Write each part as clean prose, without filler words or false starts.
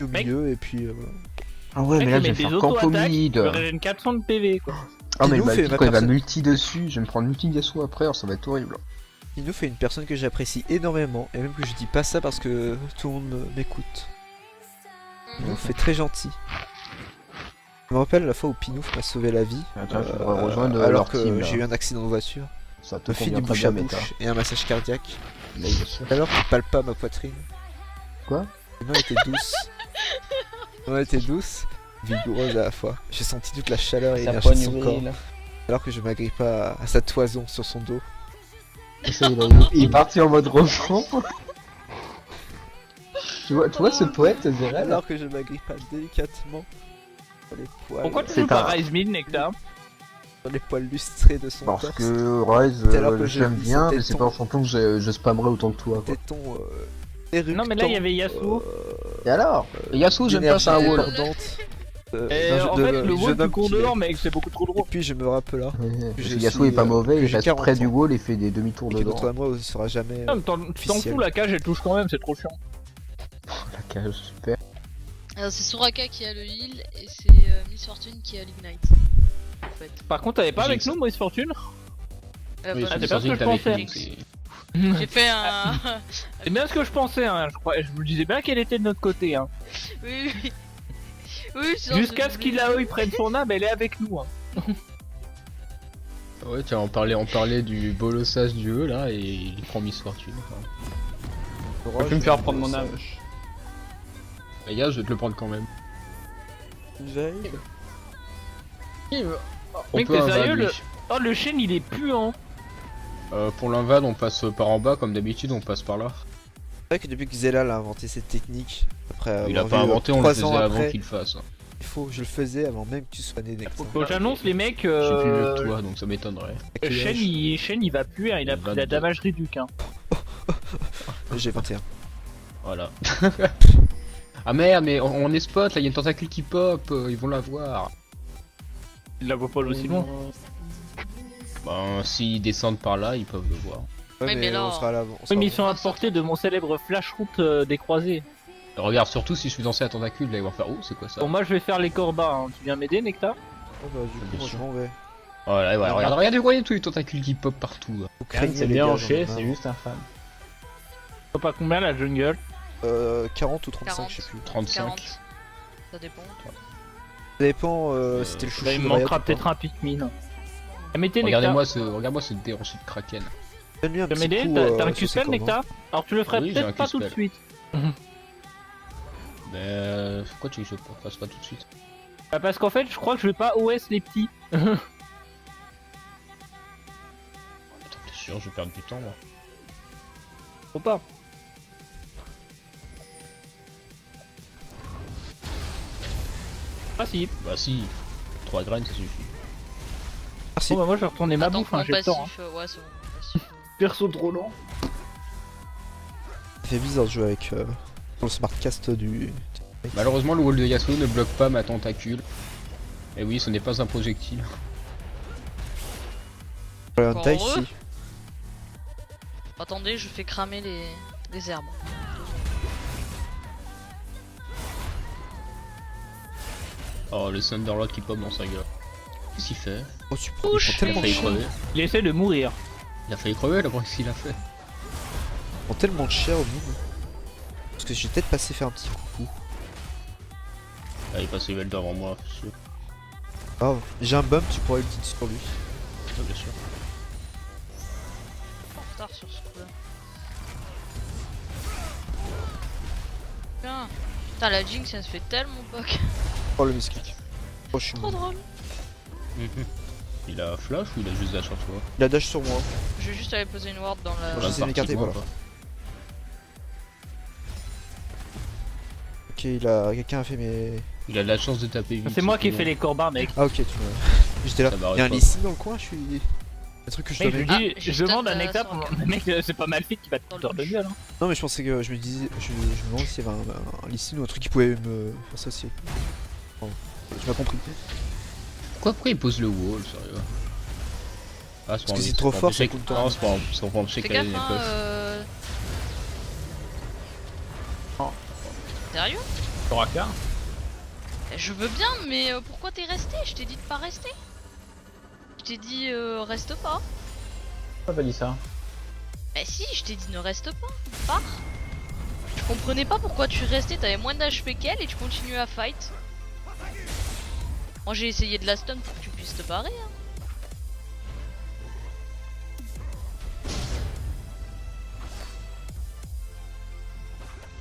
Au milieu et puis Ah ouais, mais là je vais des faire camp auto-attaques, mid. je régène 400 de PV quoi. Ah mais Pinouf bah, est quand ma il va personne. multi dessus, je vais me prendre multi Yasuo après, alors ça va être horrible. il nous fait une personne que j'apprécie énormément et même que je dis pas ça parce que tout le monde m'écoute. Il nous fait très gentil. Je me rappelle la fois où Pinouf m'a sauvé la vie Attends, tu devrais rejoindre alors leur que team, là. j'ai eu un accident de voiture, Ça te me fait du convient très bouche bien, à Meta. bouche et un massage cardiaque. Là, il est sûr. Alors qu'il palpe pas ma poitrine. Quoi? Et non, elle était douce. Non, elle était douce, vigoureuse à la fois. J'ai senti toute la chaleur et Sa l'énergie de poigne son corps. virile. Alors que je m'agrippe à sa toison sur son dos. Ça, il est parti en mode roman. tu vois ce poète, Zerel? Alors que je m'agrippe délicatement sur les poils. Pourquoi tu C'est joues pas un- Rise Mid, Nectar? Sur les poils lustrés de son Parce torse. que Rise, C'est alors que je j'aime vis bien, ses mais c'est tétons. pas un champion que je spammerai autant que toi, quoi. Tétons éructants, Non mais là il y avait Yasuo. Et alors? Yasuo, j'aime pas, c'est un d'énergie wall. débordante, Et d'un en jeu- fait de- le du wall jeune tu homme cours qu'il est. dedans mec, c'est beaucoup trop Et drôle. puis je me rappela Parce je que Yasuo suis, est pas mauvais, que il j'ai reste 40 près du ans. wall et fait des demi-tours et que dedans. notre amour ne sera jamais. Non mais tu t'en officiel. fous, la cage elle touche quand même, c'est trop chiant. La cage, super. Alors c'est Soraka qui a le heal et c'est Miss Fortune qui a l'ignite. En fait. Par contre t'avais pas J'ai avec eu nous Maurice Fortune? Oui, Ah, c'est c'est pas ce que je que t'avais pensais. fait, donc c'est- J'ai fait un. C'est bien ce que je pensais, hein. Je me disais bien qu'elle était de notre côté. Hein. oui, oui. Oui, genre, Jusqu'à je ce qu'il voulais- il prenne son âme, elle est avec nous. Hein. Ouais, tiens, on parlait du bolossage du E là, et il prend Miss Fortune. Enfin, Aura, tu peux me je- faire prendre mon âme. Les gars, je vais te le prendre quand même. J'aille. On Mec, peut t'es invade, sérieux, lui. Oh le chêne il est puant. Pour l'invade, on passe par en bas, comme d'habitude, on passe par là. C'est vrai que depuis que Zella a inventé cette technique, après Il a avoir pas vu, inventé, on le 3 faisait ans avant après, qu'il le fasse. il faut que je le faisais avant même que tu sois né Nectar. Bon, j'annonce les mecs, Je suis plus vieux que toi, donc ça m'étonnerait. Chêne il va puer, hein, il a pris la 22. damage réduc. Hein. J'ai 21. Voilà. Ah merde, mais on est spot là, il y a une tentacule qui pop, ils vont la voir. Il la voit pas aussi loin. Ben, s'ils descendent par là, ils peuvent le voir. Ouais, Ouais, mais là, on sera à l'avant. on Oui sera mais à ils sont à portée de mon célèbre flash route des croisés. Regarde, surtout si je suis dansé à tentacule, là ils vont faire oh, c'est quoi ça? Bon moi je vais faire les corbats, hein. Tu viens m'aider Nectar? Oh, bah, du coup, moi, je m'en vais. Voilà, ouais, regardez tous les tentacules qui pop partout. Là. Vous craignez C'est les bien gars, hanché, j'en ai c'est marre. juste infâme. Je sais pas combien la jungle. 40 ou 35, 40. je sais plus. 35. 40. Ça dépend. Ça dépend, c'était le chouchou Là il de me Riot manquera ou pas. peut-être un Pikmin. Ah, mettez Nectar. Regarde-moi ce déhanché de Kraken. Donne-lui un Tu veux petit m'aider? coup, T'as un sur ses Q-spell cordes, hein. Nectar? Alors tu le ferais Oui, j'ai un peut-être pas tout de Q-spell. suite. Mais pourquoi tu veux que je fasse pas tout de suite? Bah, parce qu'en fait je crois que je vais pas OS les petits. Attends, t'es sûr, je vais perdre du temps moi. Faut pas. Ah si. Bah si, 3 graines ça suffit. Merci. Bon bah moi je vais retourner ma Attends bouffe, que hein, mon j'ai le temps. Hein. passif, ouais, c'est bon. Passif, Perso trop lent. Ça fait bizarre de jouer avec le smartcast du. Malheureusement, le wall de Yasuo ne bloque pas ma tentacule. Et oui, ce n'est pas un projectile. Voilà, un Encore taille heureux. ici. Attendez, je fais cramer les herbes. Oh, le Thunderlord qui pop dans sa gueule. Qu'est-ce qu'il fait? Oh, tu prends, il Touche. prend Il a tellement failli cher. crever. Il essaie de mourir. Il a failli crever là, qu'est-ce qu'il a fait? Il prend tellement de cher au mine. Parce que j'ai peut-être passé faire un petit coucou. Ah, il est passé level devant moi, c'est sûr. Ah, j'ai un bump, tu pourrais ulti sur lui. Ah, bien sûr. En retard sur ce coup-là. Putain. Putain, la Jinx, ça se fait tellement poke. Oh le misclick. Oh, je suis Trop mort. drôle. Il a flash ou il a juste dash sur toi? Il a dash sur moi. Je vais juste aller poser une ward dans la. Moi, j'essaie de m'écarter, voilà. Ok, quelqu'un a fait mes. Il a de la chance de taper vite. C'est moi qui ai bon. fait les corbins, mec. Ah, ok, tu vois. J'étais là. Ça m'arrête Il y a un pas. Lee Sin dans le coin, je suis. Le truc que je Mec, je dois lui mettre. dis, Ah, je demande un j'ai hectare peut-être, pour mec, c'est pas mal fit qui va te counter de gueule. Hein. Non, mais je pensais que je me disais. Je me demandais s'il y avait un Lee Sin ou un truc qui pouvait me associer. Bon, tu m'as compris. Pourquoi il pose le wall, sérieux? Ah, Parce que c'est trop fort, ça c'est coûte Non, c'est pour empêcher Fais qu'elle ait gaffe, des hein. puffs. Sérieux? Soraka. Je veux bien, mais pourquoi t'es resté? Je t'ai dit de pas rester. Je t'ai dit reste pas. Pourquoi t'as dit ça? Bah si, je t'ai dit ne reste pas. Pars. Je comprenais pas pourquoi tu restais, t'avais moins d'HP qu'elle et tu continues à fight. Moi j'ai essayé de la stun pour que tu puisses te barrer. Hein.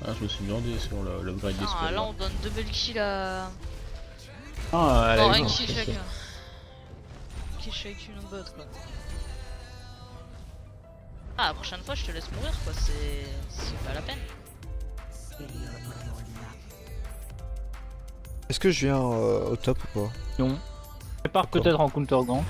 Ah, je me suis demandé sur l'upgrade des Ah, spells. là on donne double kill à. Ah, elle Non, a eu un un kill kill. chacun. Kill chacune en bot quoi. Ah, la prochaine fois je te laisse mourir quoi, c'est pas la peine. Est-ce que je viens au top ou pas? Non. Je pars peut-être en counter gank.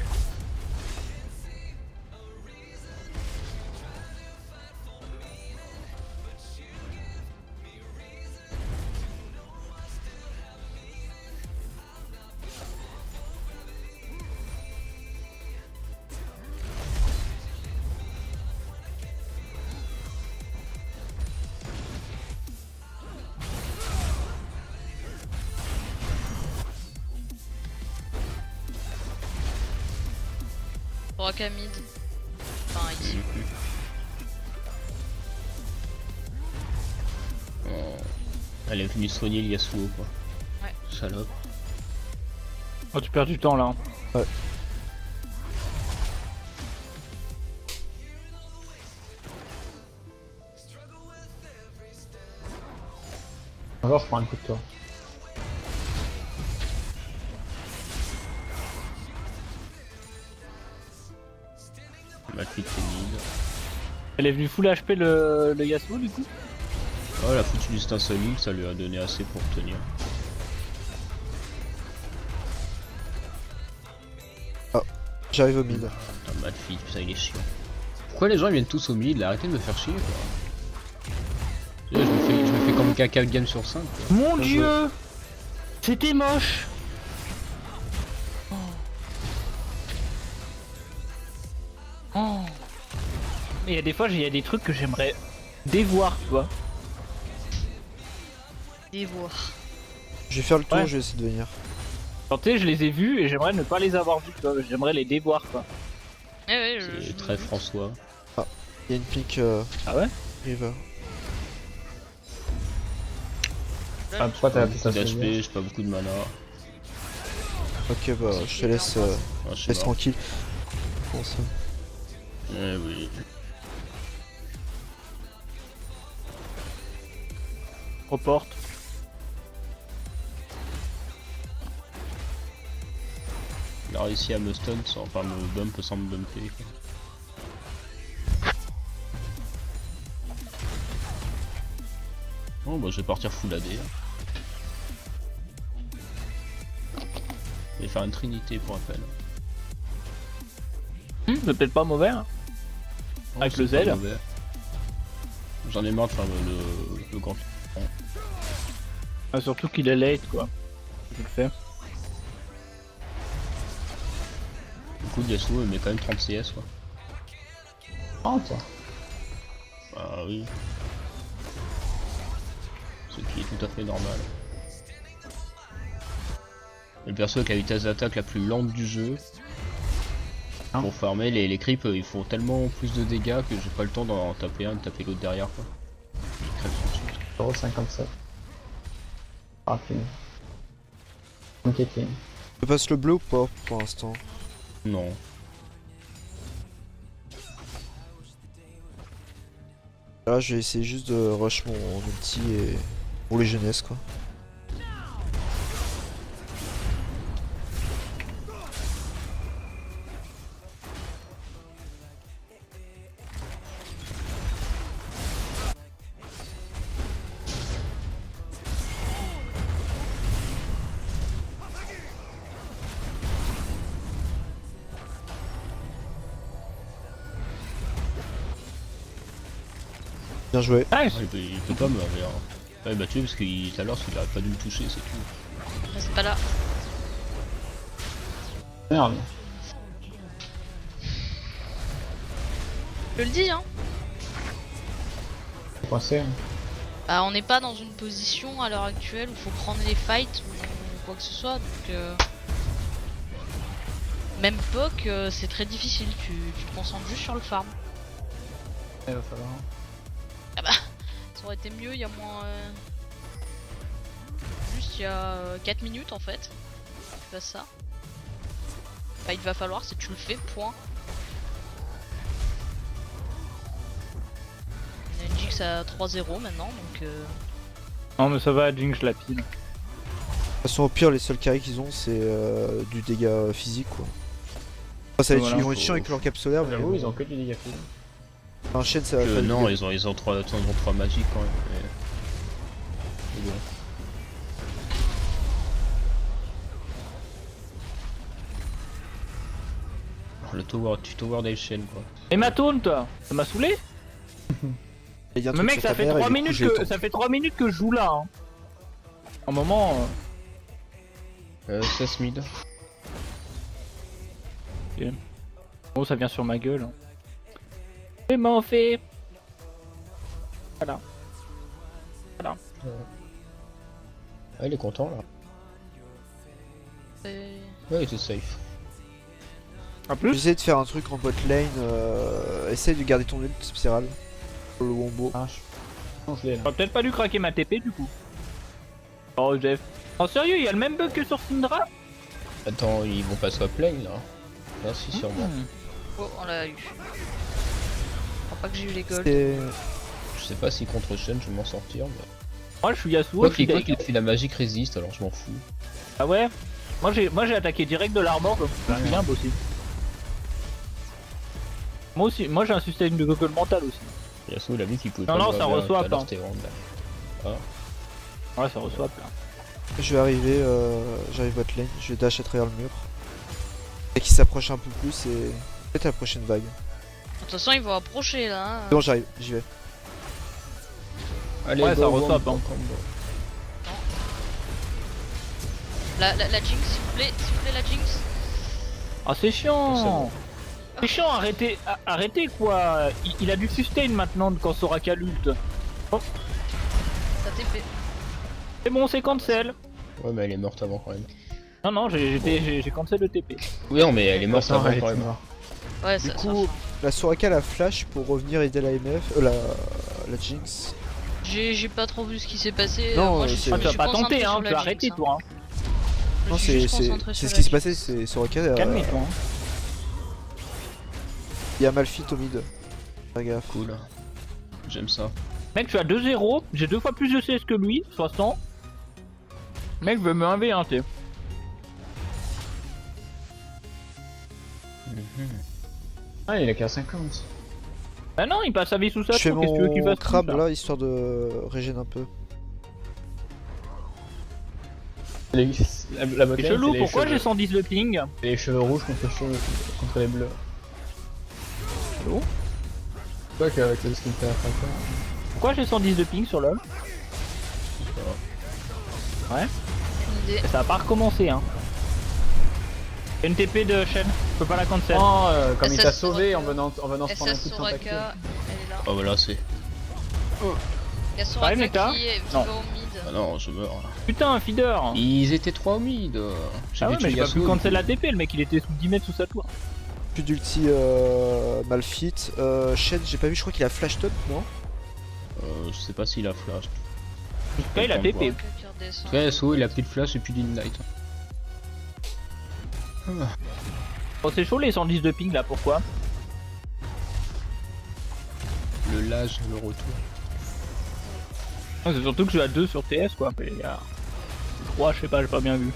Soraka mid. Enfin ici. Oh. Elle est venue soigner le Yasuo quoi. Ouais. Salope. Oh, tu perds du temps là. Ouais. Alors je prends un coup de toi. Malfit mid. Elle est venue full HP le Yasuo du coup. Oh, elle a foutu juste un seul heal, ça lui a donné assez pour tenir. J'arrive au mid. Putain, Malfit, putain, il est chiant. Pourquoi les gens ils viennent tous au mid? Arrêtez de me faire chier quoi. Je me fais comme caca game sur 5 quoi. Mon Bien dieu, c'était moche. Oh. Mais il y a des fois, il y a des trucs que j'aimerais dévoir, tu vois. Dévoir. Je vais faire le tour, Ouais. je vais essayer de venir. Genre, tu sais, je les ai vus et j'aimerais ne pas les avoir vus, tu vois. J'aimerais les dévoir, quoi. Eh ouais, C'est très François. Il y a une pique Ah ouais? river. Ah, pourquoi t'as appelé Beaucoup ça d'HP, j'ai pas beaucoup de mana. Ok, bah je te laisse, Ah, je suis laisse mort. tranquille. Bon, ça. Eh oui. Reporte. Il a réussi à me stun sans, enfin me bump sans me bumper quoi. Bon bah je vais partir full AD. Je vais faire une trinité pour rappel. C'est peut-être pas mauvais. Hein. Avec le C'est pas zèle. mauvais. J'en ai marre de faire le grand. Ah, surtout qu'il est late quoi. Je le fais. Du coup, Yasuo il met quand même 30 CS quoi. Oh, toi. Ah oui. Ce qui est tout à fait normal. Le perso qui a la vitesse d'attaque la plus lente du jeu. Hein. Pour farmer les creeps ils font tellement plus de dégâts que j'ai pas le temps d'en taper un et de taper l'autre derrière quoi. Je crève tout de suite. 0,57. Ah, fini. Ok, fini. Je passe le bleu ou pas pour l'instant? Non. Là, je vais essayer juste de rush mon ulti et pour les jeunesses quoi. Bien joué. Nice. Ouais, il peut pas me faire. Ouais, bah tu vois, parce qu'il tout à l'heure, il a pas dû me toucher, c'est tout. Reste pas là. Merde. Je le dis, hein. C'est coincé. Hein. Bah, on n'est pas dans une position à l'heure actuelle où il faut prendre les fights ou quoi que ce soit. Donc, même POC, c'est très difficile. Tu te concentres juste sur le farm. Il va falloir. Ça aurait été mieux il y a moins. Juste il y a 4 minutes en fait. Tu fasses ça. Enfin, il va falloir si tu le fais, point. On a une Jinx à 3-0 maintenant donc. Non mais ça va, Jinx je la pile. De toute façon, au pire, les seuls carrés qu'ils ont, c'est du dégât physique quoi. Enfin, ça va être- Voilà, ils vont être chiants avec leur cap solaire, mais J'avoue, ils ont que du dégâts physiques. un chaîne ça va pas Non, le- ils ont 3 magiques quand même. Mais bon. Le tower, tu tower d'Ailshen quoi. Et ma taunt toi, ça m'a saoulé. Il y a un Mais truc mec sur ça ta fait mère, 3 il est minutes couché le que temps. ça fait 3 minutes que je joue là. Hein. Un moment. 16 mid. Oh ça vient sur ma gueule. Hein. Et m'en fait. Voilà. Ah, il est content là. c'est- Ouais, il était safe. En plus. J'essaie de faire un truc en bot lane, essaye de garder ton ult spirale. Pour le wombo. Ah, non, je l'ai là. J'aurais peut-être pas dû craquer ma TP du coup. Oh Jeff. En sérieux, il y a le même bug que sur Syndra. Attends, ils vont pas swap lane là. Ah si, sûrement. Oh, on l'a eu. Je crois pas que j'ai eu les golds. C'est- Je sais pas si contre Shen je vais m'en sortir. Mais... Moi je suis Yasuo. Quoi je suis qu'il deck. a fait la magique résiste, alors je m'en fous. Ah ouais. Moi j'ai attaqué direct de l'armor comme ça. Bien aussi. Moi aussi, moi j'ai un système de goggle mental aussi. Yasuo il a vu qu'il pouvait Non, pas non, le ça revoir, reçoit tout à l'heure, pas. c'était vraiment bien. Ouais, ça reçoit là. Je vais arriver, j'arrive bot lane, je vais dash à travers le mur. Et qui s'approche un peu plus et peut-être la prochaine vague. De toute façon, ils vont approcher là. Hein. Bon, j'arrive, j'y vais. Allez, Ouais, ça go, reçoit go, pas. go, go. La Jinx, s'il vous plaît, la Jinx. Ah c'est chiant. C'est bon. C'est chiant, arrêtez quoi. Il a du sustain maintenant quand Soraka ult. Ça TP. C'est bon, c'est cancel. Ouais, mais elle est morte avant quand même. Non, j'ai cancel le TP. Oui, non, mais elle est morte Attends, avant elle quand était même. morte. Ouais, Du ça. coup, la Soraka la flash pour revenir aider la MF, la Jinx. J'ai pas trop vu ce qui s'est passé. Non, moi, je c'est- me Ah, tu vas suis pas concentré tenter, sur hein, la tu vas Jinx, arrêter hein. toi. Hein. Je me Non, suis c'est juste concentré sur ce la qui s'est Jinx. passé, c'est Soraka. Calme-toi. Hein. Il y a Malphite au mid. Fais gaffe. Cool. J'aime ça. Mec, je suis à 2-0, j'ai 2 fois plus de CS que lui, 60. Mec, je veux me 1v1, t'es. Ah, il a qu'à 50. Bah non, il passe sa vie sous sa Je fais tour, qu'est-ce que tu veux qu'il mon fasse crabe plus, là, histoire de régénérer un peu. La botlane, C'est chelou, les pourquoi cheveux- j'ai 110 de ping? Les cheveux rouges contre les bleus. Chelou. C'est toi qu'avec le skin t'as fait. Pourquoi j'ai 110 de ping sur LoL? Ouais, Une idée. ça a pas recommencé hein. Une TP de Shen, je peux pas la cancel. Non, comme il SS t'a sauvé en Soraka. venant se prendre un coup SS de tentacule. Soraka, elle est là. Oh bah là c'est... Il y a Soraka Neta qui Non. va au mid. Ah non, je meurs là. Putain, un feeder. Ils étaient 3 au mid. J'ai Ah ouais, vu mais tuer j'ai pas pu Yasuo, cancel du la TP, le mec il était sous 10 mètres sous sa tour. Plus d'ulti Malfit. Shen, j'ai pas vu, je crois qu'il a flash top, non? coup. Je sais pas s'il a flash. En tout cas, il a Faut TP. voir. Soraka qui redescend. En tout cas, Yasuo il a pris de flash et puis d'Ignite. Bon, c'est chaud les 110 de ping là, pourquoi? Le lage, le retour. C'est surtout que je suis à 2 sur TS quoi. Mais il y a 3, je sais pas, j'ai pas bien vu.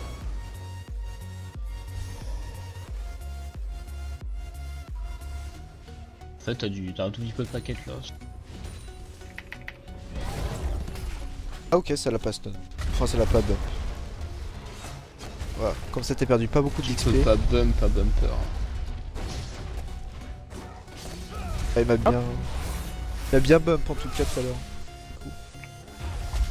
En fait, t'as un tout petit peu de paquet là. Ah ok, ça l'a pas stun. Enfin, ça l'a pas bump. Voilà, comme ça t'as perdu pas beaucoup Tu d'XP. peux pas bump, pas bumper. Ah, il m'a bien bump en tout cas tout à l'heure.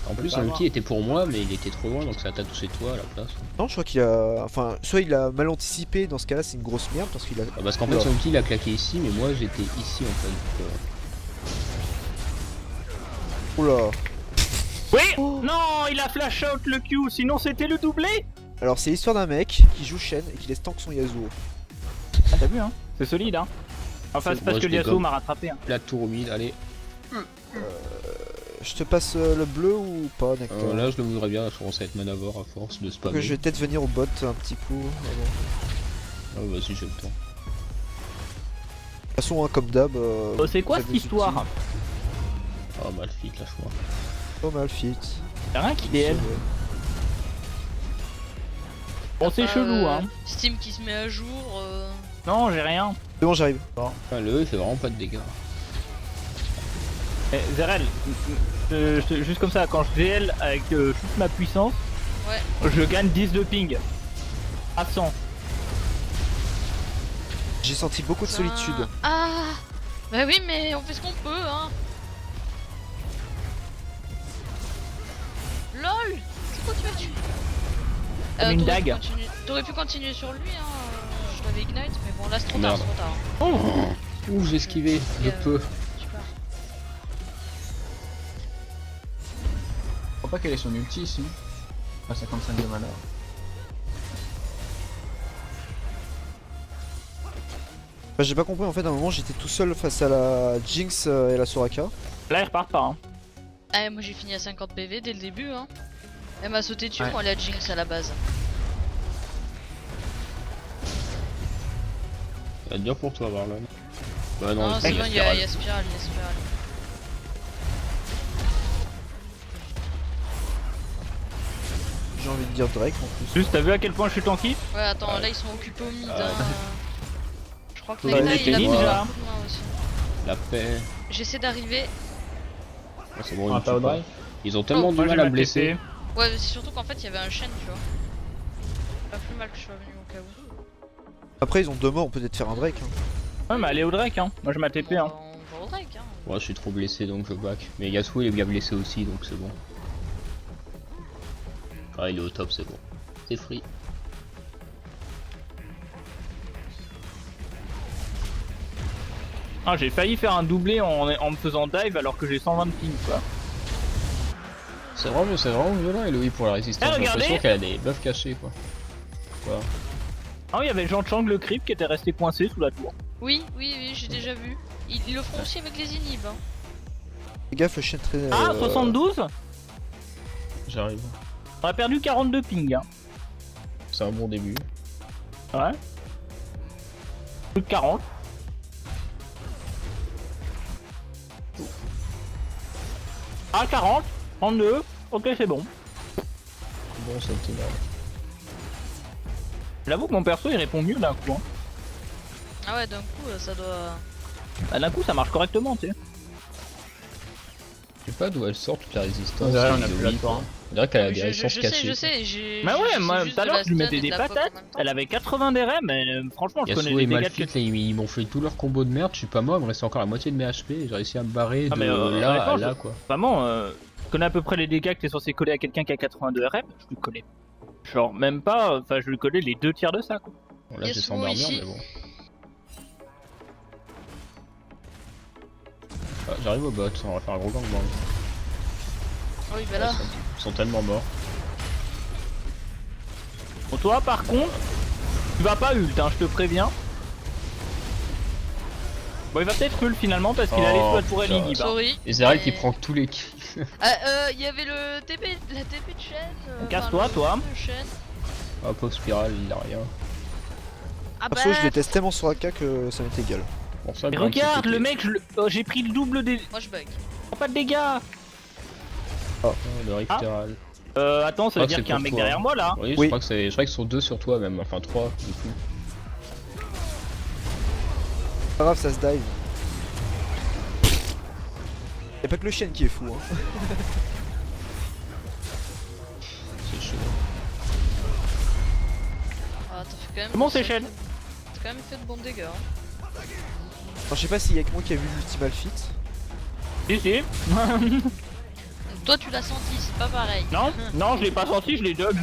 En plus, pas son avoir. ulti était pour moi, mais il était trop loin donc ça t'a touché toi à la place. Non, je crois qu'il a... Enfin, soit il a mal anticipé, dans ce cas-là c'est une grosse merde parce qu'il a... Ah, parce qu'en fait, Oula. son ulti il a claqué ici, mais moi j'étais ici en fait. Donc, Oula. Oui. Non, il a flash out le Q, sinon c'était le doublé. Alors c'est l'histoire d'un mec qui joue Shen et qui laisse tank son Yasuo. Ah t'as vu hein? C'est solide hein. Enfin C'est- c'est parce moi, que je Yasuo dégomme. m'a rattrapé hein. La tour au mid, allez. Je te passe le bleu ou pas, Nectar? Là, je le voudrais bien, je commence à être manavore à force de Donc, spammer. je vais peut-être venir au bot un petit coup. Mais bon. De Ah, vas-y, j'ai le temps. toute façon, hein, comme d'hab. Oh, c'est quoi vous cette avez histoire? des Oh, Malfit, lâche-moi. Oh Malfit. Y'a rien qui DL. Bon c'est Ah, chelou hein. Steam qui se met à jour. Non j'ai rien. C'est bon, j'arrive. Enfin, le E, il fait vraiment pas de dégâts. Eh, Zerel, juste comme ça, quand je DL avec toute ma puissance, Ouais. je gagne 10 de ping. À 100. J'ai senti beaucoup de solitude. Ah. Bah oui, mais on fait ce qu'on peut, hein. LOL. C'est quoi tu m'as tué? Comme une dague. T'aurais pu continuer sur lui, hein. Je l'avais ignite, mais bon, là c'est trop tard, Merde. c'est trop tard. Oh. Ouh, j'ai esquivé, je peux. Super. Je crois pas qu'elle est son ulti ici. À 55 de mana. Bah, j'ai pas compris en fait, à un moment j'étais tout seul face à la Jinx et la Soraka. Là ils repartent pas hein. Ah, moi j'ai fini à 50 PV dès le début, hein. Elle m'a sauté dessus, Ouais. moi, la Jinx à la base. Ça va être dur pour toi, Varlon. Bah non, Non, il c'est faut bon, la il y a spirale. Spiral, il y a Spiral. J'ai envie de dire Drake en plus. Juste t'as vu à quel point je suis tanky? Ouais, attends, là ils sont occupés au mid, hein. Je crois que Ouais, Neta il il a était beaucoup ninja. de points aussi. La paix. J'essaie d'arriver. Ah, c'est bon, On ils a pas au tuent pas. drive. Ils ont tellement du Moi, j'ai mal à ma me blesser. TP. Ouais, mais c'est surtout qu'en fait il y avait un chêne, tu vois. Pas plus mal que je sois venu au cas où. Après, ils ont 2 morts, on peut peut-être faire un Drake. Hein. Ouais mais allez au Drake hein. Moi j'ai ma TP hein. On va au Drake, hein. Moi, je suis trop blessé donc je back. Mais Yasuo, il est bien blessé aussi donc c'est bon. Ah, il est au top, c'est bon. C'est free. Ah j'ai failli faire un doublé en me faisant dive alors que j'ai 120 de ping quoi. C'est vraiment violent, Eloï, pour la résistance. Eh, J'ai l'impression regardez. qu'elle a des buffs cachés quoi. Quoi. Ah il y avait Jean Chang le creep qui était resté coincé sous la tour. Oui, j'ai déjà vu. Ils le font aussi avec les inhibs, hein. Fais gaffe, le chien très. Ah 72. J'arrive. On a perdu 42 ping hein. C'est un bon début. Ouais. Plus de 40. Ah 40, 32, ok c'est bon. Bon, Sentinel. J'avoue que mon perso il répond mieux d'un coup. Hein. Ah ouais, d'un coup ça doit. Bah, d'un coup ça marche correctement tu sais. Je sais pas d'où elle sort toute la résistance. Derrière, on a d'Eloï, plus la quoi. tour. Hein. On dirait qu'elle a des Je résistances sais, cachées. je sais, j'ai. Bah ouais, j'essaie moi juste tout à de l'heure la je lui mettais stun et des de la poke en patates, même temps. elle avait 80 d'RM, mais franchement je connais Yasuo les et dégâts Malphite, que... là, ils m'ont fait tout leur combo de merde, je suis pas mort, il me restait encore la moitié de mes HP et j'ai réussi à me barrer Ah, de mais, là à honnêtement, là quoi. Vraiment, je connais à peu près les dégâts que t'es censé coller à quelqu'un qui a 82 RM, je lui collais. Genre même pas, enfin je lui collais les 2 tiers de ça quoi. Bon, là j'ai Yasuo 100 d'armure ici. mais bon. Ah, j'arrive au bot, on va faire un gros gangbang. Ah oui, bah là. Ils sont tellement morts. Bon toi par contre, tu vas pas ult, hein, je te préviens. Bon il va peut-être ult finalement parce qu'il a les squats pour putain. Ellie. Sorry. Et Zerel mais- qui prend tous les kills. Il y avait le TP, la TP de chaîne. Casse-toi, enfin, le toi. de chaîne. Ah pauvre Spiral, il a rien. Ah bah. Perso, je déteste tellement Soraka que ça m'est égal. Bon ça, Mais grand petit regarde TP. le mec, j'ai pris le double des... Moi je bug. Pas de dégâts. Oh, le Ricteral. Attends, ça Ah, veut dire c'est qu'il y a un pour mec toi. derrière moi là. Oui, Oui. je crois qu'ils sont 2 sur toi même, enfin 3 du coup. Pas grave, ça se dive. Y'a pas que le chien qui est fou, hein. C'est chaud. Ah, t'as fait quand même. Comment c'est chaîne? T'as quand même fait de bons dégâts. Hein. Alors, je sais pas s'il y a que moi qui a vu l'ulti Malphite. Si si. Donc, toi tu l'as senti, c'est pas pareil. Non, non, je l'ai pas senti, je l'ai dodge.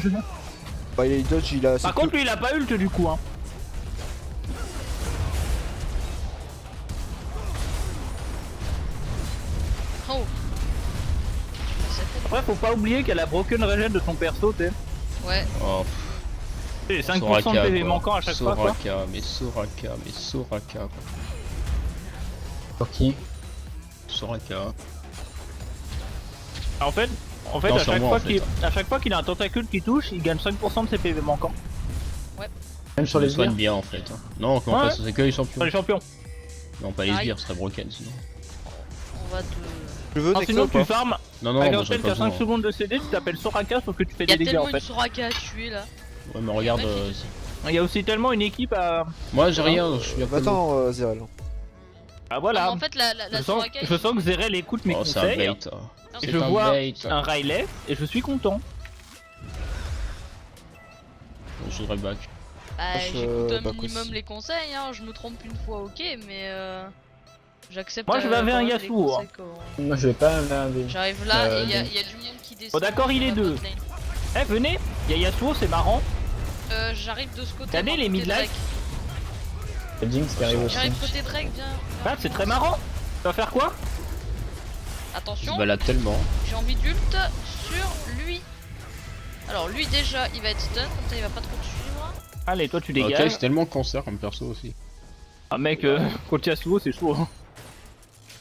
Bah, il a dodge, il a. Par contre, lui, il a pas ult du coup. Hein. Oh. Après, faut pas oublier qu'elle a broken regen de son perso, t'es. Ouais. Oh, C'est 5% Soraka, de PV quoi. manquant à chaque fois quoi. Soraka, mais Soraka quoi. Pour qui? Soraka. En fait, Non, à, sur chaque moi, fois en fait, à chaque fois qu'il a un tentacule qui touche, il gagne 5% de ses PV manquants. Même sur Je les le soigne sbires. bien en fait. Non, comment Ouais. ça c'est que les Sur champions. les champions. Non, pas les Aïe. sbires, ce serait broken sinon. On va te. Je veux Ah, Nexa sinon, ou pas tu farmes. Non, non, Avec moi un j'en ai spell pas qui a 5 besoin. secondes de CD, tu t'appelles Soraka sauf que tu fais Il y a des dégâts tellement en une fait. Soraka à tuer là. Ouais, mais regarde. Magnifique aussi. Il y a aussi tellement une équipe à. Moi j'ai rien, je suis un Bah, peu. attends, Zerel. Ah Non, voilà. mais en fait, la je, sens, Soraka. je sens que Zerel écoute mes Oh, c'est un conseils. bait. Non, Et C'est je un vois bait. un Riley et je suis content. Je voudrais back. Bah, Je- j'écoute un bah, minimum aussi. les conseils, hein. Je me trompe une fois, ok, mais j'accepte. Moi, je vais avec un quand même les Yasuo, conseils qu'on- Moi je vais pas vers des. J'arrive là et il y a donc. du monde qui descend. Bon, d'accord, il est sur la deux. botlane. Eh venez, il y a Yasuo, c'est marrant. J'arrive de ce côté. Regardez moi, les côté mid-life. Drake. Il y a Jinx qui arrive aussi. J'arrive côté Drake, viens. Ah, c'est très marrant. Tu vas faire quoi? Il Attention, se balade tellement. j'ai envie d'ult sur lui. Alors lui déjà, il va être stun, comme ça il va pas trop te suivre. Allez, toi tu Ok, dégages. c'est tellement cancer comme perso aussi. Ah mec, contre Yasuo, c'est chaud. Hein.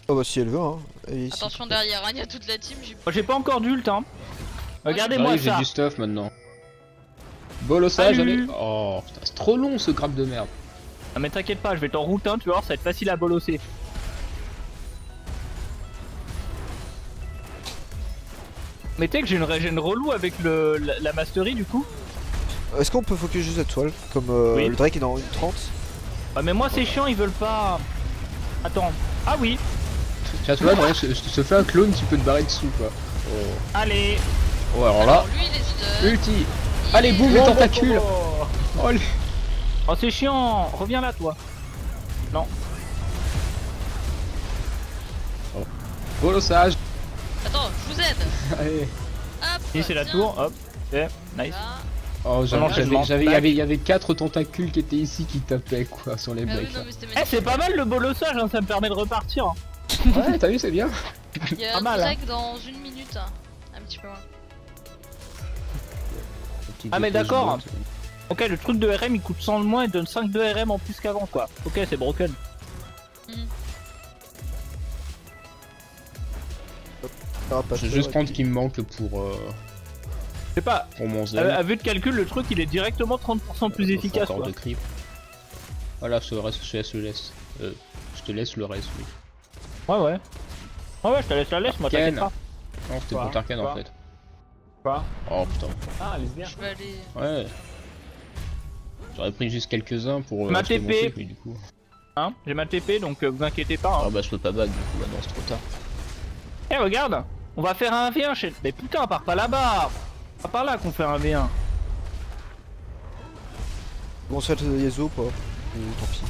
Oh, bah, si elle veut, hein. Et ici. Attention derrière, hein, il y a toute la team. Moi, j'ai pas encore d'ult, hein. Regardez-moi J'arrive, j'ai ça. du stuff maintenant. Bolossage, Salut. allez. Oh putain, c'est trop long ce grab de merde. Ah mais t'inquiète pas, je vais t'en route, hein, tu vois, ça va être facile à bolosser. Mais tu sais que j'ai une régène relou avec la mastery du coup. Est-ce qu'on peut focus juste la toile comme Oui. le Drake est dans une 30? Ah mais moi c'est chiant, ils veulent pas... Attends. Ah oui. Tiens, tu vois, non, je te fais un clone, tu peux te barrer dessous quoi. Oh, Allez. oh alors là, lui il est stun. ulti. Allez, boum, les tentacules. Oh, les- Oh c'est chiant. Reviens là toi. Bolossage. Attends, je vous aide. Allez. Hop. Et c'est la tiens. tour, hop. Ok, nice. Là. Oh, non, je m'en il y avait 4 tentacules qui étaient ici qui tapaient quoi sur les Ah oui, mecs. non mais c'était Eh magnifique. c'est pas mal le bolossage, hein, ça me permet de repartir. Ouais, t'as vu, c'est bien. Il y a pas un mal, hein. Drake dans une minute. Un petit peu moins. Ah, mais d'accord. Ok, le truc de RM il coûte 100 de moins et donne 5 de RM en plus qu'avant quoi. Ok, c'est broken. Ça va pas Je vais trop, juste ouais. prendre ce qui me manque Je sais pas, pour mon à zen. vue de calcul, le truc il est directement 30% plus efficace Encore quoi. de creep. Voilà, ce reste, je te laisse le laisse. Je te laisse le reste, oui. Ouais, ouais. Ouais, ouais, je te laisse la laisse, moi Ken. t'inquiète pas. Non, c'était Quoi pour Tarkan en Quoi fait. Quoi Oh putain. Ah, lesbien. Je vais aller. Ouais. J'aurais pris juste quelques-uns pour Ma acheter mon TP. truc, mais du coup. Hein, j'ai ma TP donc vous inquiétez pas. Ah Hein. bah je peux pas back du coup, bah non c'est trop tard. Eh, regarde, On va faire un 1v1 chez... Mais putain, pars pas là-bas. Pas par là qu'on fait un 1v1. Bon, soit le Yasuo ou pas. Tant pis.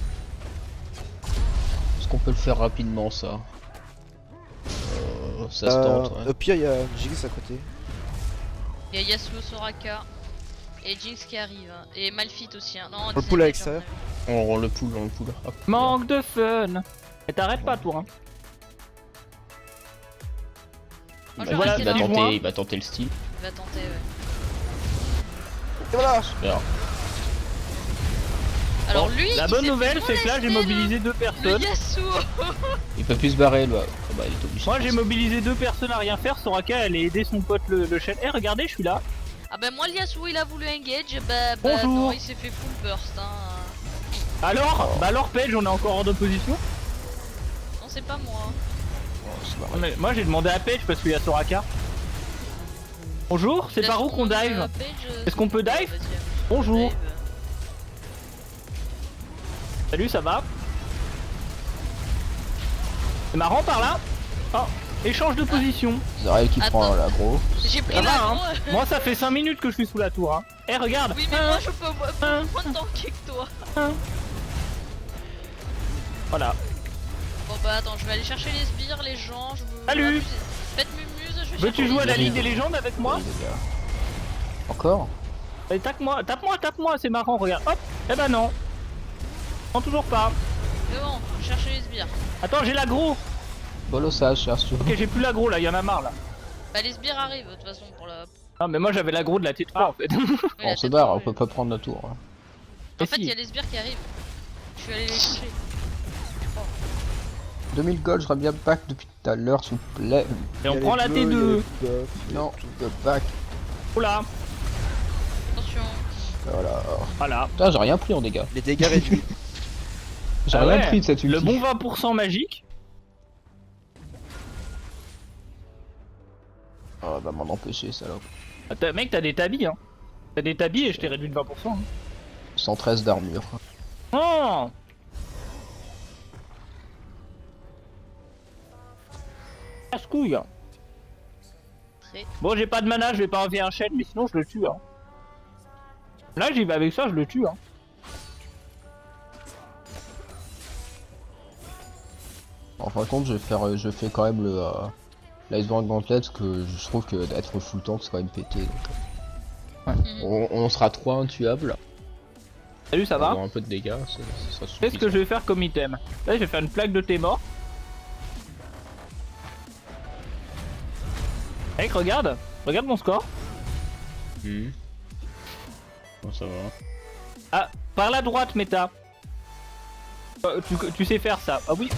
Est-ce qu'on peut le faire rapidement ça? Ça se tente, ouais. Au pire, il y a Jinx à côté. Il y a Yasuo Soraka. Et Jinx qui arrive. Hein. Et Malphite aussi. Hein. Non, On le Disney pull à Major, l'extérieur. On le pull, Hop. Manque de fun. Et t'arrêtes pas toi hein. Moi, je Et vais voilà, rester bah, là. dis-moi. Il va tenter le style. Il va tenter, ouais. Et voilà. Super. Alors Bon, lui, la il bonne s'est nouvelle fait c'est que là j'ai molester, mobilisé deux le personnes. Yasuo. Il peut plus se barrer, là. Ah bah, il est obligé. Moi j'ai mobilisé deux personnes à rien faire. Soraka elle a aidé son pote le chêne. Eh regardez, je suis là. Ah bah moi le Yasuo il a voulu engage, bah Bonjour. non, il s'est fait full burst hein. Alors, bah alors Page, on est encore hors d'opposition. Non c'est pas moi. Mais moi j'ai demandé à Page parce qu'il y a Soraka. Bonjour, c'est par où qu'on dive? Est-ce qu'on peut dive? Bonjour. Salut, ça va? C'est marrant par là? Oh, échange de position. Zarel qui prend Attends. l'agro. J'ai pris Ça va, l'agro. Moi ça fait 5 minutes que je suis sous la tour hein. Eh regarde. Oui mais moi je peux moins tanker que toi. Voilà. Bon bah attends, je vais aller chercher les sbires, les gens, je veux... Salut. m'amuser. Faites mumuse, je vais Veux-tu chercher jouer à les la sbires. Ligue des légendes avec moi? Oui, les gars. Encore? Allez, tape-moi, c'est marrant, regarde. Hop. Eh ben non. Non, toujours pas. C'est bon, je cherche les sbires. Attends, j'ai l'agro. Bolossage, cherche tu. Ok, j'ai plus l'agro là, y'en a marre là. Bah les sbires arrivent de toute façon pour la... Non, mais moi j'avais l'agro de la T3 en fait. Oui, On la se tête barre, en on vue. peut pas prendre la tour. Hein. En Et fait si. il y a les sbires qui arrivent. Je suis allé les chercher. 2000 gold, je serais bien back depuis tout à l'heure, s'il vous plaît. Et on prend la T2. Non, je back. Oula. Attention. Voilà. Voilà. Putain, j'ai rien pris en dégâts. Les dégâts réduits. J'ai Ah rien ouais, pris de cette ulti. Le bon 20% magique. Ah, va m'en empêcher, salope. Mec, t'as des tabis hein. T'as des tabis et je t'ai réduit de 20%. Hein. 113 d'armure. Oh. Casse-couille. Très. Bon, j'ai pas de mana, je vais pas enlever un chêne, mais sinon je le tue. Hein. Là, j'y vais avec ça, je le tue. Hein. En fin de compte, je fais quand même le l'Iceborne Gauntlet, parce que je trouve que d'être full tank, c'est quand même pété. Donc. On sera 3 intuables. Salut, ça On va va? avoir un peu de dégâts, ça sera Qu'est-ce suffisant. que je vais faire comme item? Là, je vais faire une plaque de thé mort. Mec, regarde mon score. Bon, ça va. Ah, par la droite, méta. Tu sais faire ça. Ah oui.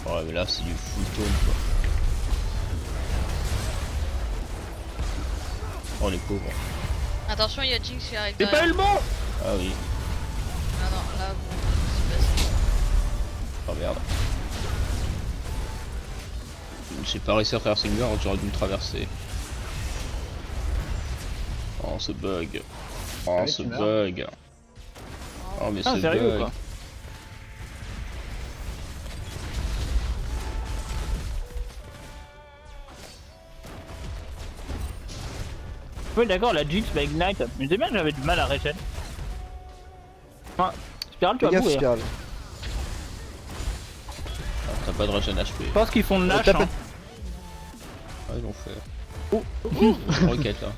Ouais, mais là, c'est du full tone, quoi. Oh, les pauvres. Attention, il y a Jinx qui arrive J'ai pas derrière. eu le bon. Ah oui. Ah non, là bon, c'est passé. Oh merde. J'ai pas réussi à traverser le mur, j'aurais dû me traverser. Oh ce bug. Oh Allez, ce tu meurs. bug. Oh mais Ah, ce sérieux bug. quoi. Oui d'accord, la Jinx va ignite. Mais c'est bien que j'avais du mal à regen. Ah, Spiral, tu Fais vas gaffe, mourir. Spiral. Ah, t'as pas de regen HP. Je pense qu'ils font de lâche. tape- Hein. Ah ils l'ont fait. Oh. Roquette là.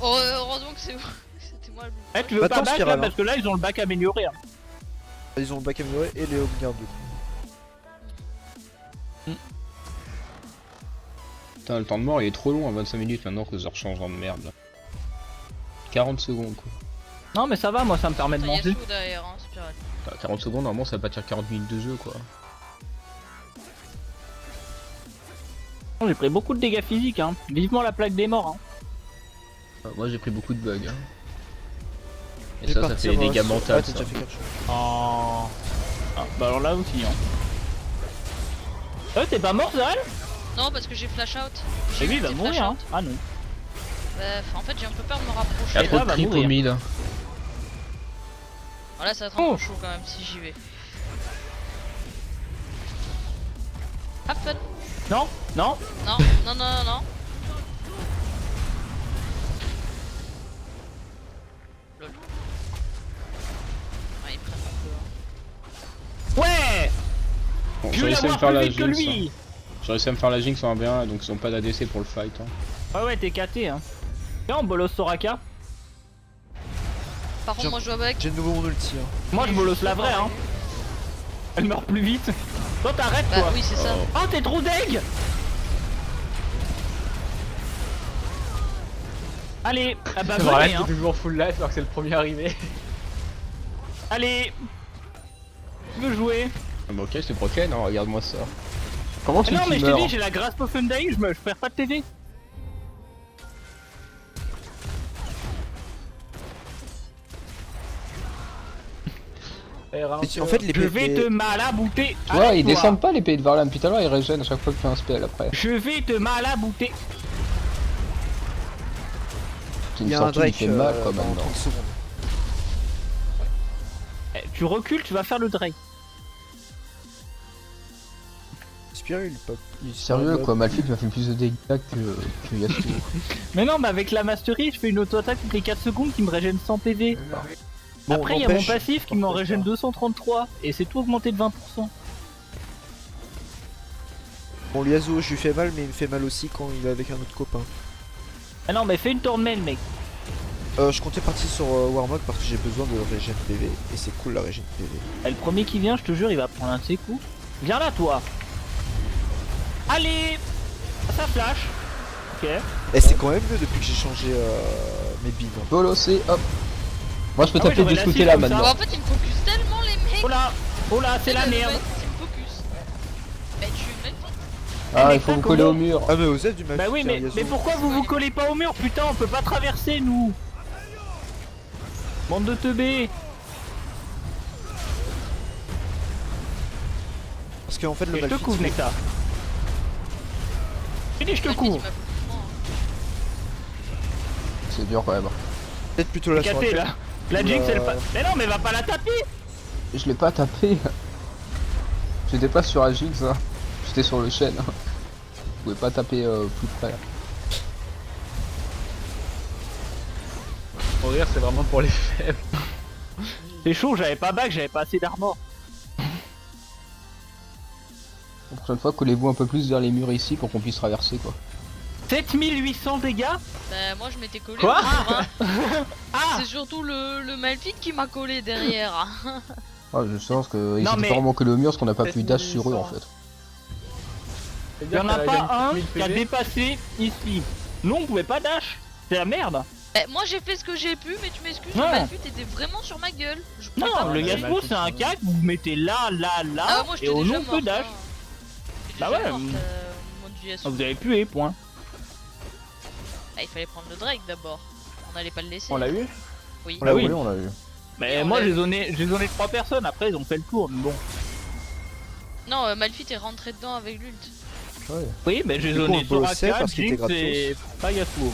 Oh, heureusement que c'est moi. C'était moi le plus Eh, tu veux Bah, pas attends, back Spiral, là parce que là ils ont le back amélioré. Hein. Ils ont le back amélioré et les Omniards du coup. Putain le temps de mort il est trop long à 25 minutes maintenant que ça rechange en de merde là. 40 secondes quoi. Non mais ça va, moi ça me permet de Attends, il y a manger. Yasuo derrière, hein, Spiral. Putain, 40 secondes normalement ça va pas tirer 40 minutes de jeu quoi. J'ai pris beaucoup de dégâts physiques. Hein. Vivement la plaque des morts. Hein. Ah, moi j'ai pris beaucoup de bugs. Hein. Et Je vais ça partir, fait des dégâts sur- mentaux. Ah, t'as déjà fait 4 choses. Oh. Ah, bah alors là aussi. Hein. T'es pas mort, Zarel? Non, parce que j'ai flash out. Et lui il va ulti mourir. flash Hein. out. Ah non. Bah, en fait, j'ai un peu peur de me Il y a rapprocher. Et trop là, de va creep au mourir. mid. Oh, là, ça va être un Oh. peu chaud quand même si j'y vais. Have fun. Non, non. Non, non, non, non, non. Lol. Ouais, ils prennent un peu. Hein. Ouais. Bon, Je j'ai vais réussi à me l'avoir faire plus la vite que jinx. lui. J'ai réussi à me faire la jinx en 1v1, donc ils ont pas d'ADC pour le fight. Hein. Ouais, ouais, t'es caté, hein. Tiens, on bolos Soraka. Par contre, moi je dois back. J'ai de nouveau mon ulti. Hein. Moi, je bolos la vraie, hein. Elle meurt plus vite. Toi, t'arrêtes, Bah toi. oui, c'est ça. Oh, t'es trop deg. Allez, ah bah C'est venez, vrai, qui hein. est toujours full life alors que c'est le premier arrivé. Allez. Tu veux jouer? Ah bah ok, c'est broken, hein, regarde-moi ça. Comment tu Non, mais je t'ai meurs dit, j'ai la grâce Puff and Die, je perds pas de TV. En fait, les Je vais te malabouter. Tu vois, ils Arrête-toi. descendent pas les pays de Varlam, puis tout à l'heure ils régènent à chaque fois que tu fais un spell après. Je vais te malabouter. C'est Il une y a un sortie qui Drake fait mal quoi dans maintenant. 30 secondes. Eh, tu recules, tu vas faire le Drake. Spiro il pop. Sérieux quoi, Malphite m'a fait plus de dégâts que Yasuo. Mais non, mais avec la mastery, je fais une auto-attaque toutes les 4 secondes qui me régène 100 PV. Bon, Après, il y a mon n'empêche- passif qui m'en régène 233 et c'est tout augmenté de 20%. Bon, Yasuo, je lui fais mal, mais il me fait mal aussi quand il est avec un autre copain. Ah non, mais fais une tournelle, mec. Je comptais partir sur Warmog parce que j'ai besoin de régène PV et c'est cool la régène PV. Et le premier qui vient, je te jure, il va prendre un de ses coups. Viens là, toi. Allez. Ça flash. Ok. Et c'est quand même mieux depuis que j'ai changé mes billes. hein. Bolossé, hop. Moi je peux Ah ouais, taper j'aurais de ce la côté cible là comme ça. maintenant. Bah, en fait, ils me focus tellement les mecs. Oh là, c'est la Le merde. mec, c'est me focus. Bah, tu mets Ah, mais il faut ça, vous coller comment au mur. Ah mais aux ailes du mec. Bah oui, mais pourquoi vous vous collez pas au mur? Putain, on peut pas traverser, nous. Bande de teubés. Parce qu'en fait le Et je te Malphite, couvre, il- Nectar. Je dis, je te Malphite, il couvre. m'a foutu moi, hein. C'est dur quand même. peut-être plutôt la T'es caté, soirée. là. La Jinx, elle pas. Mais non, mais va pas la taper. Je l'ai pas tapé. J'étais pas sur la Jinx, hein. J'étais sur le chêne. Je pouvais pas taper plus près. Pour rire, c'est vraiment pour les faibles. C'est chaud, j'avais pas back, j'avais pas assez d'armor. La prochaine fois, collez-vous un peu plus vers les murs ici pour qu'on puisse traverser quoi. 7800 dégâts. Bah, moi je m'étais collé. Quoi au mur, hein. Ah. C'est surtout le Malphite qui m'a collé derrière. Ah, je pense que ils Non, étaient mais- pas vraiment collés au mur parce qu'on n'a pas pu dash sur eux en fait. Il y en a pas un qui a dépassé ici. Nous, on pouvait pas dash. C'est la merde. Bah, moi j'ai fait ce que j'ai pu, mais tu m'excuses, Non. le Malphite était vraiment sur ma gueule. Je pouvais pas Non, le m'en- Yasuo, c'est un cas que vous mettez là, Ah, moi et j'étais au déjà nom peut morte, dash. hein. J'étais Bah déjà ouais, morte, au moment du Yasuo. Ah, vous avez pu, point. Ah, il fallait prendre le Drake d'abord. On allait pas le laisser. On l'a eu. Oui. On l'a oui. vu. on l'a eu. Mais on moi, l'a j'ai eu. zoné 3 personnes. Après, ils ont fait le tour. Mais bon. Non, Malphite est rentré dedans avec l'ult. Ouais. Oui, mais j'ai Du coup, zoné on peut le Soraka, save parce qu'il était Jinx et pas Yasuo.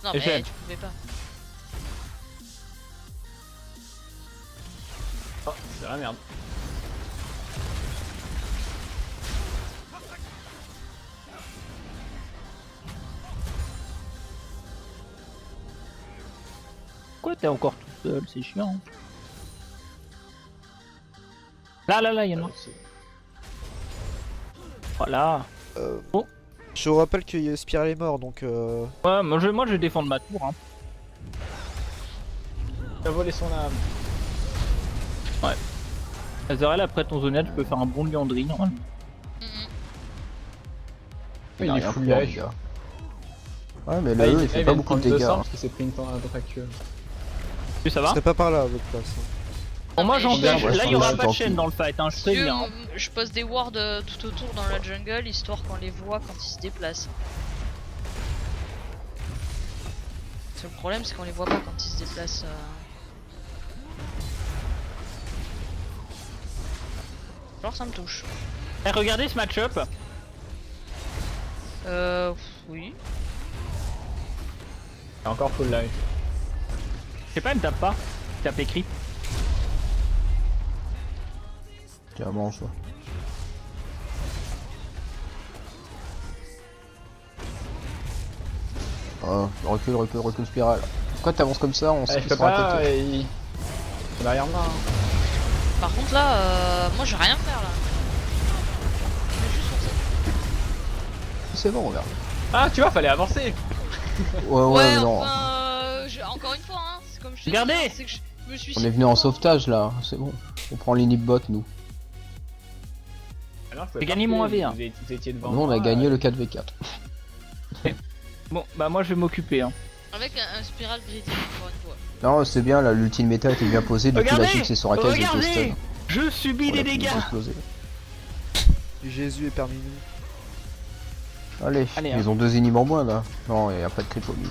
Non, Et mais j'aime. tu pouvais pas. Oh, c'est la merde. Pourquoi t'es encore tout seul? C'est chiant. Là, il y en a. Voilà. Oh. Je vous rappelle que Spiral est mort donc Ouais, moi je vais défendre ma tour. Hein. Il a volé son âme. Azarel, après ton zonage, tu peux faire un bon Liandry normalement. Il a est rien full pris, hein, life. les gars. Ouais, mais le Ah, E il fait pas beaucoup de dégâts. Hein. parce qu'il s'est pris une attaque. Tu ça je va? serais pas par là à votre place. hein. Bon, moi mais j'empêche, je- là il y aura je- pas de je- chaîne dans le fight, hein, je sais bien. Je pose des wards tout autour dans la jungle histoire qu'on les voit quand ils se déplacent. Parce que le problème c'est qu'on les voit pas quand ils se déplacent. Alors ça me touche. Eh, regardez ce match-up. Oui. Il est encore full life. Je sais pas, elle me tape pas. Tape écrit. Tiens, mange. Recule spirale. Pourquoi t'avances comme ça? On Je sait peux qu'ils sont à pas, côté. il est derrière moi. Hein. Par contre là, moi je vais rien faire là. Je vais juste foncer. C'est bon, regarde. Ah, tu vois, fallait avancer. Ouais, mais non. enfin, encore une fois, hein, c'est comme je te Regardez. dis, hein, c'est que je me suis On est venu en sauvetage là, c'est bon. On prend l'inhibot nous. Alors, je pouvais J'ai pas gagné mon reculer, AV1. Vous étiez devant Nous on moi, a gagné le 4v4. Bon, bah moi je vais m'occuper. Hein. avec un spiral critique encore une fois. Non, c'est bien là, l'ultime méta était bien posée depuis la Regardez, chute, c'est Soraka qui était regardez, stun. je subis des dégâts. Jésus est parmi nous. Allez, Allez, ils hein. ont 2 inhibs en moins là. Non, il y a pas de creep au mid.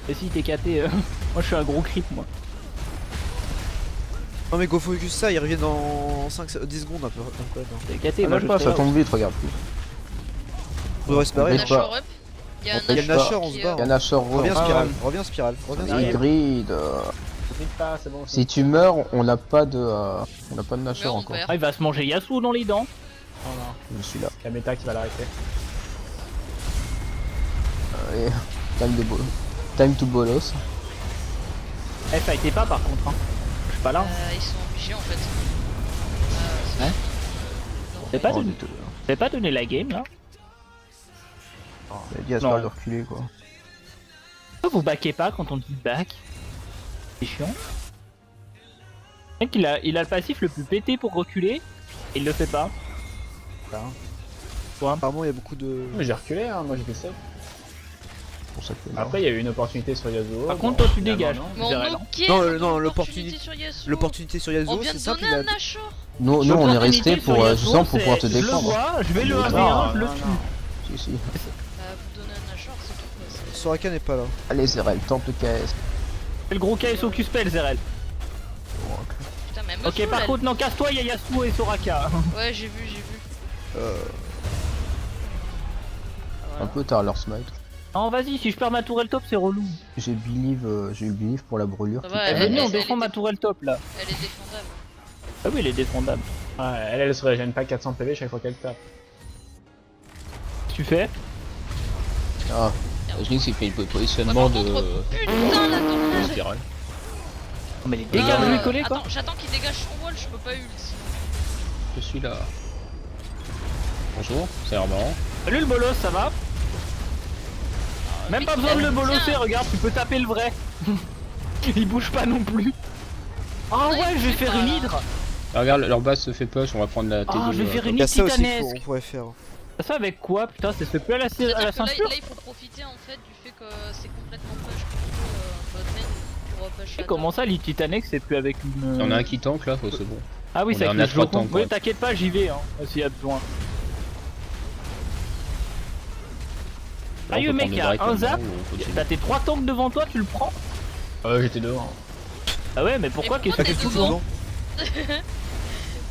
Et si t'es caté, moi je suis un gros creep moi. Non mais go focus ça, ils reviennent dans 10 secondes un peu. T'es caté, Ah, moi même je pas, ça serai là. tombe vite, regarde plus. On devrait se barrer. Mais Nashor pas. up. Il y a un Il y a le Nashor Nashor, on qui, se barre. Il y a Nashor, Reviens Ah, spirale, ouais. reviens spirale, reviens Ah, spirale. Grid. Vite pas, c'est bon. Si tu meurs, on n'a pas de Mais Nashor on encore. perd. Ah, il va se manger Yasuo dans les dents. Voilà. Je suis là. La méta qui va l'arrêter. Allez, time to bolos. Eh, fightez pas par contre. Hein. Je suis pas là. Ils sont obligés en fait. Hein Non, C'est pas Oh, donné. du tout. T'avais pas donné la game là. Il a dit à Non. Sparrow de reculer quoi. Pourquoi vous backez pas quand on dit back? C'est chiant. Le mec il a le passif le plus pété pour reculer. Et il le fait pas. Apparemment il y a beaucoup de... Mais j'ai reculé, hein, moi j'étais safe. Pour ça que Après, il y a eu une opportunité sur Yasuo. Par bon, contre, toi, tu finalement, dégages. non. Mais on Zerel, hein. ok, Non, on a non, une l'opportunité sur Yasuo. L'opportunité sur On Yasuo, vient c'est de simple, donner il a... un Nashor. Nous on est L'opportunité resté pour sur justement Yasuo, pour pouvoir te c'est, Je le défendre. vois, je vais le Non, 1v1, je le non, tue. non. Si, si. Vous donnez un Nashor, c'est tout quoi. Soraka n'est pas là. Allez Zerel, tente le KS. C'est le gros KS au Q-Spell, Zerel. Putain, mais elle me Ok, saoule, par elle. contre, non, casse-toi, il y a Yasuo et Soraka. Ouais, j'ai vu. Un peu tard leur smite. Non, vas-y, si je perds ma tourelle top, c'est relou. J'ai eu believe pour la brûlure. Ça qui va, permet- Venez, on elle défend est ma tourelle top là. Elle est défendable. Ah oui, elle est défendable. Ouais, elle se régène pas 400 PV chaque fois qu'elle tape. Tu fais Ah, Jinx il fait le Ouais, positionnement par de contre, putain, la tornade. spirale. Oh, mais les dégâts de lui coller quoi. Attends, j'attends qu'il dégage son wall, je peux pas ult. Je suis là. Bonjour, c'est marrant. Salut le bolos, ça va? Même pas besoin de le bolosser, regarde, tu peux taper le vrai. Il bouge pas non plus. Ah Ouais, ouais, il je vais bouge faire pas, une là. hydre. Ah, regarde, leur base se fait push, on va prendre la T2. Ah, je vais faire une Il y a hydre ça aussi qu'on titanesque. pourrait faire. Ça avec quoi? Putain, ça se fait plus à la C'est-à-dire que là, ceinture. il faut profiter en fait du fait que c'est complètement push contre bot lane pour push Et la comment top. ça, les titanesques, c'est plus avec une... Il y en a un qui tank là, c'est bon. Ah oui, On c'est est avec en le A3 jeu. tank, Oui, ouais. t'inquiète pas, j'y vais, hein, s'il y a besoin. Ah, le mec, il y a un zap. T'as tes 3 tanks devant toi, tu le prends? J'étais dehors. Ah ouais, mais pourquoi? Et Qu'est-ce pourquoi que t'es tu devant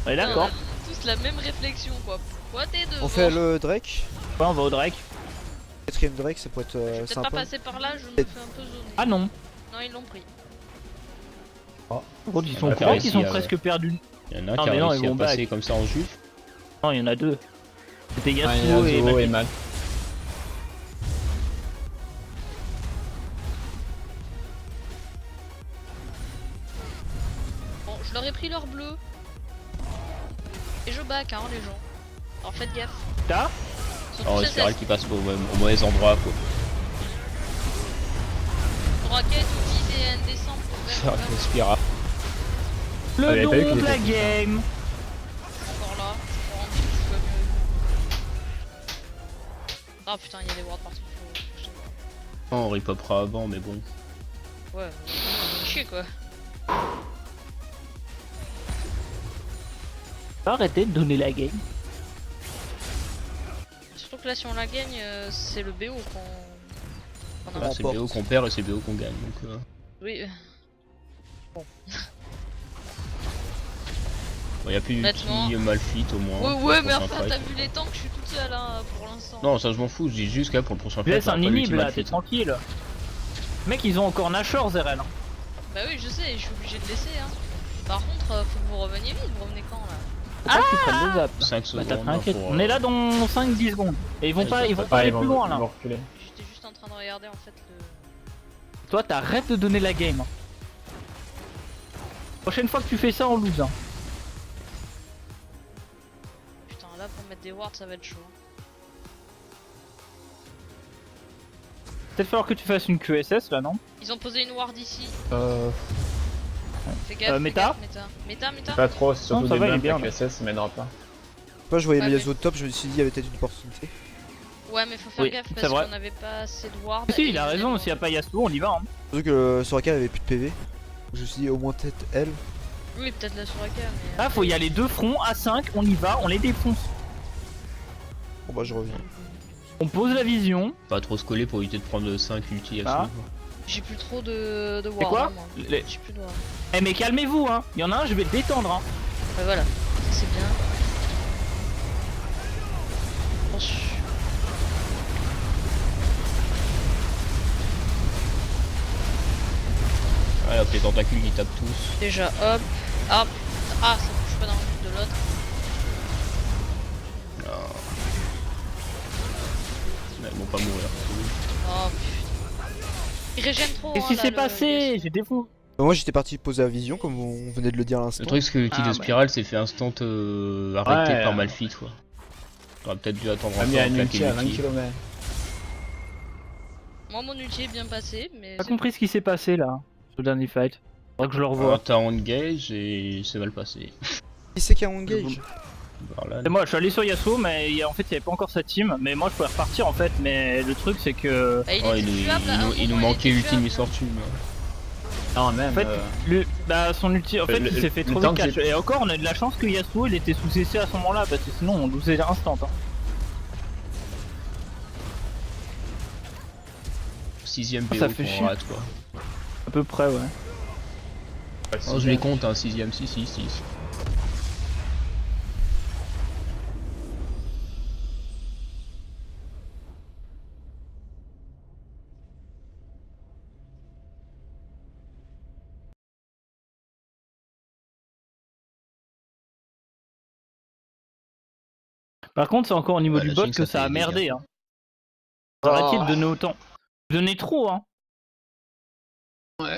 On est d'accord. On a tous la même réflexion quoi. Pourquoi t'es devant? On fait le Drake. Ouais, on va au Drake. 4ème Drake, ça pourrait Je vais être peut-être pas sympa. passer par là, je me fais un peu zoner. Ah non. Non, ils l'ont pris. Gros, ils On sont va faire gros, ils ici, sont ouais. presque perdus. Il y en a un Non, qui mais a non, réussi ils à vont passer back. comme ça en juif. Non, il y en a 2. C'était Ouais, Yasuo et Yasuo et Maki. Mal. Bon, je leur ai pris leur bleu. Et je back hein les gens. Alors faites gaffe. T'as Surtout Oh, chez spirale SS. qui passe au mauvais endroit quoi. Rocket, outil, DN, descend. Spirale. le Ah, il avait pas vu don qu'il de la était game. Encore là. Pour un petit peu mieux. Ah putain, il y a des wards partout. Faut... On repopera avant, mais bon. Ouais, chier quoi. Arrêtez de donner la game. Surtout que là, si on la gagne, c'est le BO qu'on a. Voilà, c'est BO qu'on perd et c'est BO qu'on gagne. Donc, Oui, bon, y a plus Honnêtement. d'ulti Malphite au moins. ouais, mais Prochain enfin, fight. t'as vu les tanks, je suis toute seule hein, pour l'instant. Non, ça je m'en fous, je dis juste que là, pour le prochain Je laisse fight, un on aura pas inhib l'ulti là, t'es Malphite. tranquille. Mec, ils ont encore Nashor, Zerel. Hein. Bah oui, je sais, je suis obligé de laisser. Hein. Par contre, faut que vous reveniez vite, vous revenez quand là? Faut pas que tu prennes le zap. 5 Bah secondes. t'as hein, t'inquiète. pour, On est là dans 5-10 secondes. Et ils vont pas, ils vont pas Ah, aller ils plus vont loin là. reculer. J'étais juste juste en train de regarder en fait le. Toi, t'arrêtes de donner la game. Hein. Prochaine fois que tu fais ça, on lose. Hein. Putain, là pour mettre des wards, ça va être chaud. Peut-être falloir que tu fasses une QSS là, non? Ils ont posé une ward ici. Fais méta gaffe, méta. Pas trop, c'est surtout Non, ça des va, il est bumps bien, avec SS, ça m'aidera pas. Moi je voyais Ouais, mes mais- Yasuo top, je me suis dit il y avait peut-être une opportunité. Ouais, mais faut faire Oui, gaffe c'est parce vrai. qu'on avait pas assez de ward. Si, et il a on raison, avait- s'il n'y a pas Yasuo, on y va. Hein. Surtout que Soraka avait plus de PV. Je me suis dit au moins peut-être elle. Oui, peut-être la Soraka, mais. Là, faut y aller deux fronts, à 5, on y va, on les défonce. Bon bah je reviens. On pose la vision. Pas trop se coller pour éviter de prendre 5 ulti à Ah. suivre. J'ai plus trop de C'est ward. quoi hein, moi. Les- J'ai plus de ward. Eh mais calmez-vous, hein. Il y en a un, je vais le détendre. Hein. Bah voilà, ça c'est bien. Attention. Ouais, hop, les tentacules qui tapent tous. Déjà, hop. Ah, ça touche pas dans le but de l'autre. Mais ils vont pas mourir. Oh putain. Il régène trop. Qu'est-ce hein, qui là, s'est le passé? J'ai défoncé. Moi j'étais parti poser la vision comme on venait de le dire à l'instant. Le truc, c'est que l'ulti Ah, de ouais. Spiral s'est fait instant arrêté Ouais. par Malphite, quoi. J'aurais peut-être dû attendre On a un mis peu un en claquer ulti à 20 l'ulti. km. Moi, mon ulti est bien passé, mais. J'ai pas c'est- compris ce qui s'est passé là, sur le dernier fight. Faudrait que je le revoie. Alors t'as engage et c'est mal passé. Qui c'est qui a engage? Voilà. C'est moi, je suis allé sur Yasuo, mais en fait, il y avait pas encore sa team. Mais moi, je pouvais repartir en fait. Mais le truc, c'est que. Bah, il Oh, était il, tuable, à un il nous moment, manquait était l'ulti de tuable. Miss Fortune. Non, même. En fait, son ulti, en fait, le- il s'est fait le trop temps de que catch. Et encore, on a de la chance que Yasuo il était sous CC à ce moment-là, parce que sinon on losait instant. Hein. 6ème Ça BO fait pour chier. rate, quoi. À peu près, ouais. Oh, je les compte, hein, 6ème, 6, 6, 6. Par contre, c'est encore au niveau Ouais, du la bot Jinx, que ça ça a fait des merdé. dégâts. Hein. Arrêtez de donner autant. Vous donnez trop, hein.